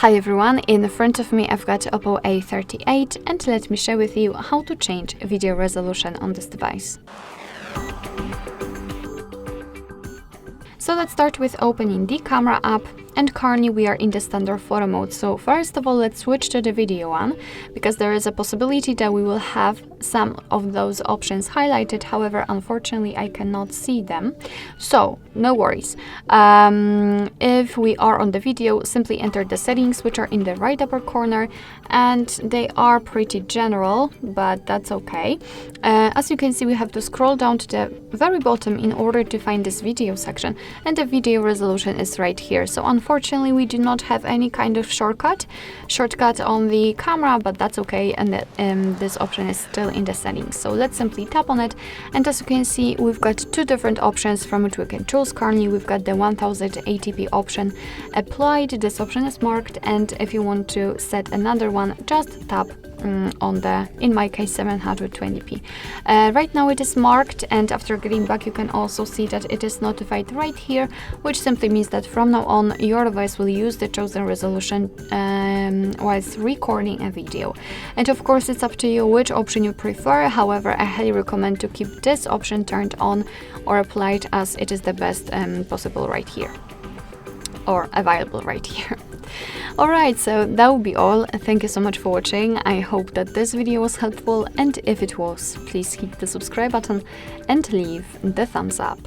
Hi everyone, in front of me I've got OPPO A38 and let me share with you how to change video resolution on this device. So let's start with opening the camera app, and currently we are in the standard photo mode. So first of all, let's switch to the video one, because there is a possibility that we will have some of those options highlighted. However, unfortunately I cannot see them, so no worries. If we are on the video, simply enter the settings, which are in the right upper corner, and they are pretty general, but that's okay. As you can see, we have to scroll down to the very bottom in order to find this video section, and the video resolution is right here. So unfortunately we do not have any kind of shortcut on the camera, but that's okay, and this option is still in the settings. So let's simply tap on it, and as you can see, we've got two different options from which we can choose. Currently we've got the 1080p option applied. This option is marked, and if you want to set another one, just tap on the, in my case, 720p. Right now it is marked, and after getting back you can also see that it is notified right here, which simply means that from now on your device will use the chosen resolution whilst recording a video. And of course it's up to you which option you prefer. However, I highly recommend to keep this option turned on or applied, as it is the best possible right here, or available right here. Alright, so that will be all. Thank you so much for watching. I hope that this video was helpful, and if it was, please hit the subscribe button and leave the thumbs up.